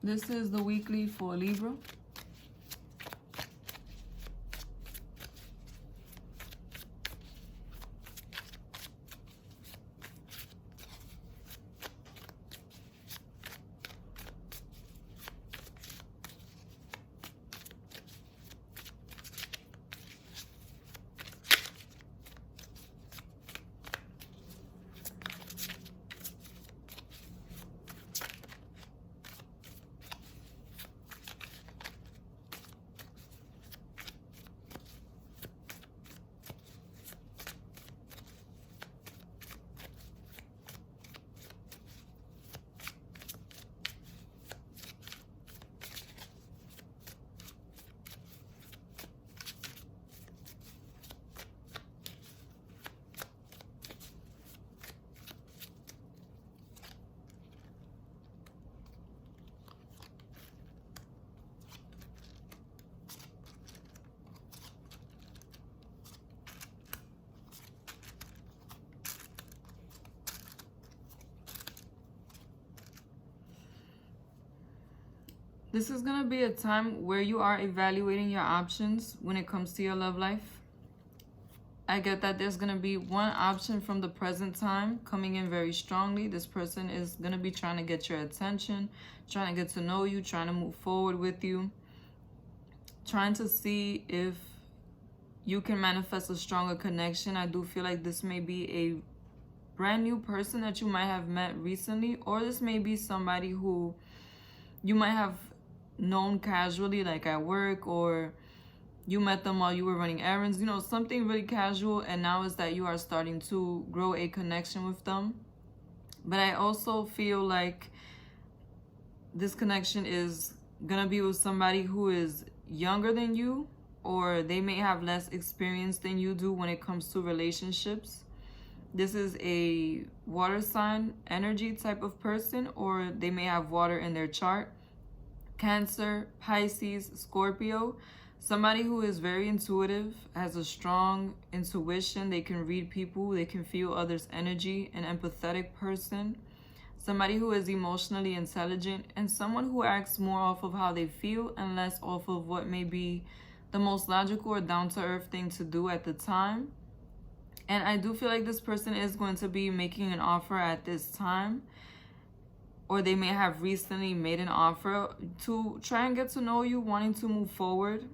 This is the weekly for Libra. This is going to be a time where you are evaluating your options when it comes to your love life. I get that there's going to be one option from the present time coming in very strongly. This person is going to be trying to get your attention, trying to get to know you, trying to move forward with you, trying to see if you can manifest a stronger connection. I do feel like this may be a brand new person that you might have met recently, or this may be somebody who you might have known casually, like at work, or you met them while you were running errands, you know, something really casual, and now is that you are starting to grow a connection with them. But I also feel like this connection is gonna be with somebody who is younger than you, or they may have less experience than you do when it comes to relationships. This is a water sign energy type of person, or they may have water in their chart. Cancer, Pisces, Scorpio, somebody who is very intuitive, has a strong intuition. They can read people, they can feel others' energy, an empathetic person, somebody who is emotionally intelligent, and someone who acts more off of how they feel and less off of what may be the most logical or down-to-earth thing to do at the time. And I do feel like this person is going to be making an offer at this time, or they may have recently made an offer to try and get to know you, wanting to move forward.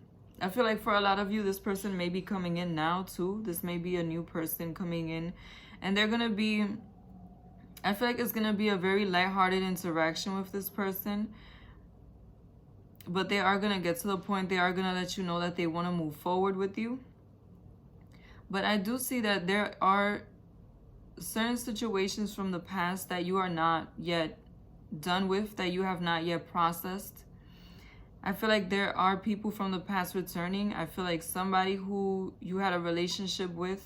I feel like for a lot of you, this person may be coming in now too. This may be a new person coming in, and they're going to be, I feel like it's going to be a very lighthearted interaction with this person. But they are going to get to the point, they are going to let you know that they want to move forward with you. But I do see that there are certain situations from the past that you are not yet done with, that you have not yet processed. I feel like there are people from the past returning. I feel like somebody who you had a relationship with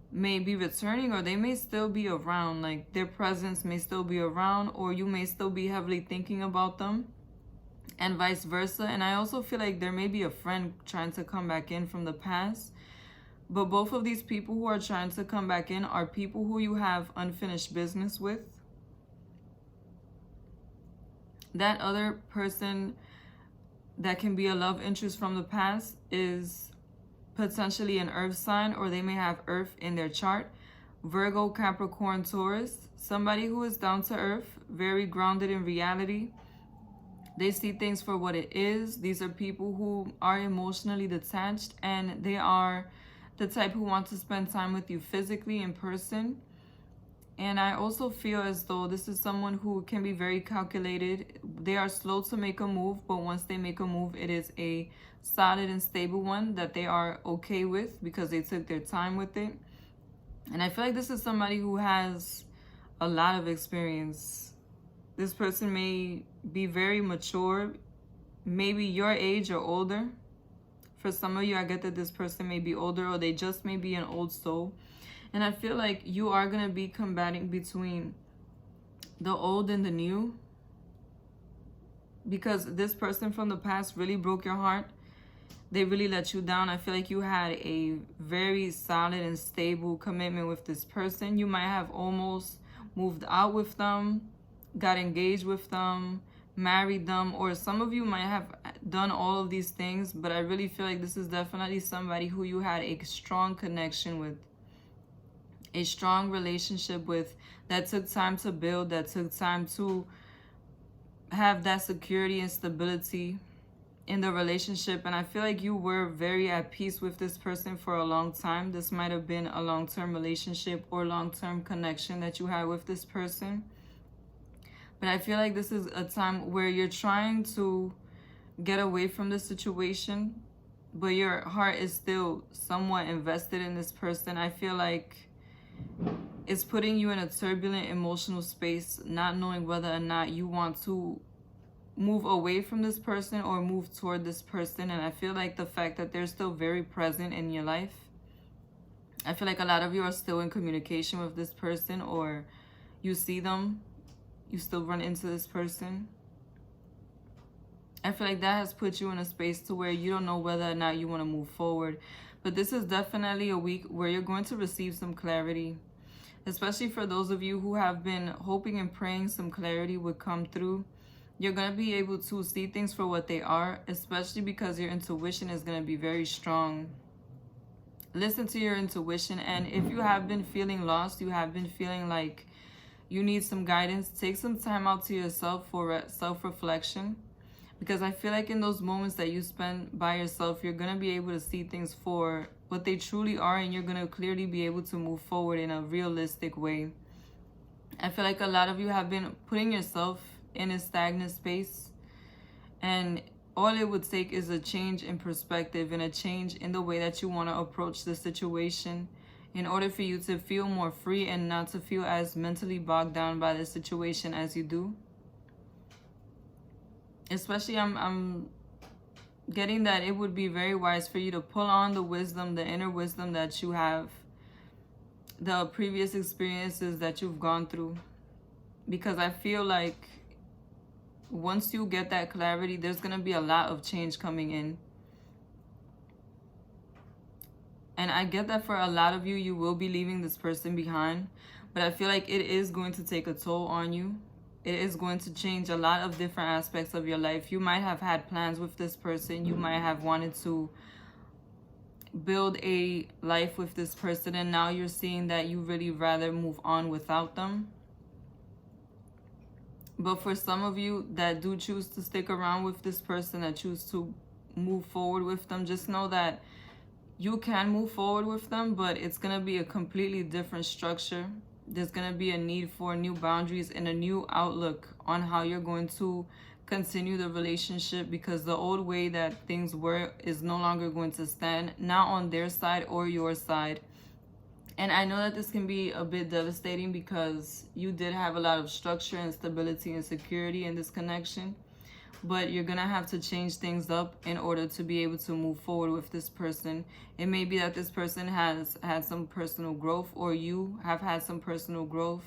may be returning, or they may still be around. Like their presence may still be around, or you may still be heavily thinking about them, and vice versa. And I also feel like there may be a friend trying to come back in from the past. But both of these people who are trying to come back in are people who you have unfinished business with. That other person that can be a love interest from the past is potentially an earth sign, or they may have earth in their chart. Virgo, Capricorn, Taurus, somebody who is down to earth, very grounded in reality. They see things for what it is. These are people who are emotionally detached, and they are the type who want to spend time with you physically in person. And I also feel as though this is someone who can be very calculated. They are slow to make a move, but once they make a move, it is a solid and stable one that they are okay with because they took their time with it. And I feel like this is somebody who has a lot of experience. This person may be very mature, maybe your age or older. For some of you, I get that this person may be older, or they just may be an old soul. And I feel like you are going to be combating between the old and the new, because this person from the past really broke your heart. They really let you down. I feel like you had a very solid and stable commitment with this person. You might have almost moved out with them, got engaged with them, married them, or some of you might have done all of these things, but I really feel like this is definitely somebody who you had a strong connection with, a strong relationship with, that took time to build, that took time to have that security and stability in the relationship. And I feel like you were very at peace with this person for a long time. This might have been a long-term relationship or long-term connection that you had with this person. But I feel like this is a time where you're trying to get away from the situation, but your heart is still somewhat invested in this person. I feel like it's putting you in a turbulent emotional space, not knowing whether or not you want to move away from this person or move toward this person. And I feel like the fact that they're still very present in your life, I feel like a lot of you are still in communication with this person, or you see them, you still run into this person. I feel like that has put you in a space to where you don't know whether or not you want to move forward. But this is definitely a week where you're going to receive some clarity, especially for those of you who have been hoping and praying some clarity would come through. You're going to be able to see things for what they are, especially because your intuition is going to be very strong. Listen to your intuition. And if you have been feeling lost, you have been feeling like you need some guidance, take some time out to yourself for self-reflection. Because I feel like in those moments that you spend by yourself, you're going to be able to see things for what they truly are, and you're going to clearly be able to move forward in a realistic way. I feel like a lot of you have been putting yourself in a stagnant space, and all it would take is a change in perspective and a change in the way that you want to approach the situation in order for you to feel more free and not to feel as mentally bogged down by the situation as you do. Especially I'm getting that it would be very wise for you to pull on the wisdom, the inner wisdom that you have, the previous experiences that you've gone through. Because I feel like once you get that clarity, there's going to be a lot of change coming in. And I get that for a lot of you, you will be leaving this person behind. But I feel like it is going to take a toll on you. It is going to change a lot of different aspects of your life. You might have had plans with this person. You might have wanted to build a life with this person, and now you're seeing that you really rather move on without them. But for some of you that do choose to stick around with this person, that choose to move forward with them, just know that you can move forward with them, but it's going to be a completely different structure. There's going to be a need for new boundaries and a new outlook on how you're going to continue the relationship, because the old way that things were is no longer going to stand, not on their side or your side. And I know that this can be a bit devastating because you did have a lot of structure and stability and security in this connection. But you're going to have to change things up in order to be able to move forward with this person. It may be that this person has had some personal growth, or you have had some personal growth,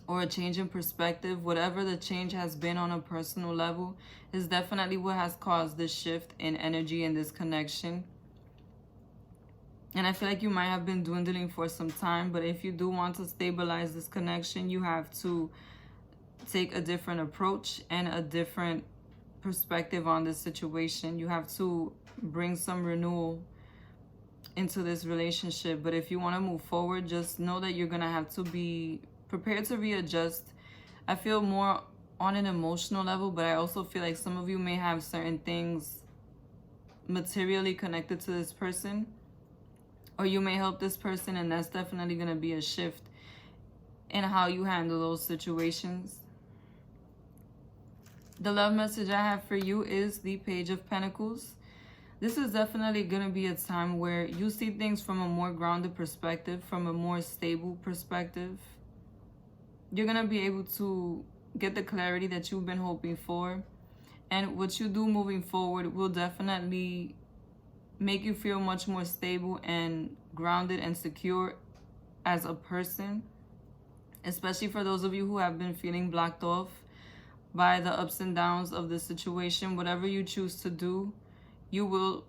or a change in perspective. Whatever the change has been on a personal level is definitely what has caused this shift in energy in this connection. And I feel like you might have been dwindling for some time, but if you do want to stabilize this connection, you have to take a different approach and a different perspective on this situation. You have to bring some renewal into this relationship. But if you want to move forward, just know that you're going to have to be prepared to readjust. I feel more on an emotional level, but I also feel like some of you may have certain things materially connected to this person, or you may help this person, and that's definitely going to be a shift in how you handle those situations. The love message I have for you is the Page of Pentacles. This is definitely going to be a time where you see things from a more grounded perspective, from a more stable perspective. You're going to be able to get the clarity that you've been hoping for. And what you do moving forward will definitely make you feel much more stable and grounded and secure as a person. Especially for those of you who have been feeling blocked off by the ups and downs of the situation. Whatever you choose to do, you will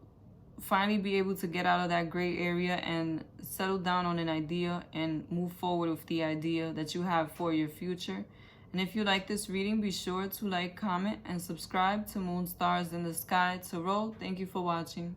finally be able to get out of that gray area and settle down on an idea and move forward with the idea that you have for your future. And if you like this reading, be sure to like, comment, and subscribe to Moon Stars in the Sky Tarot. Thank you for watching.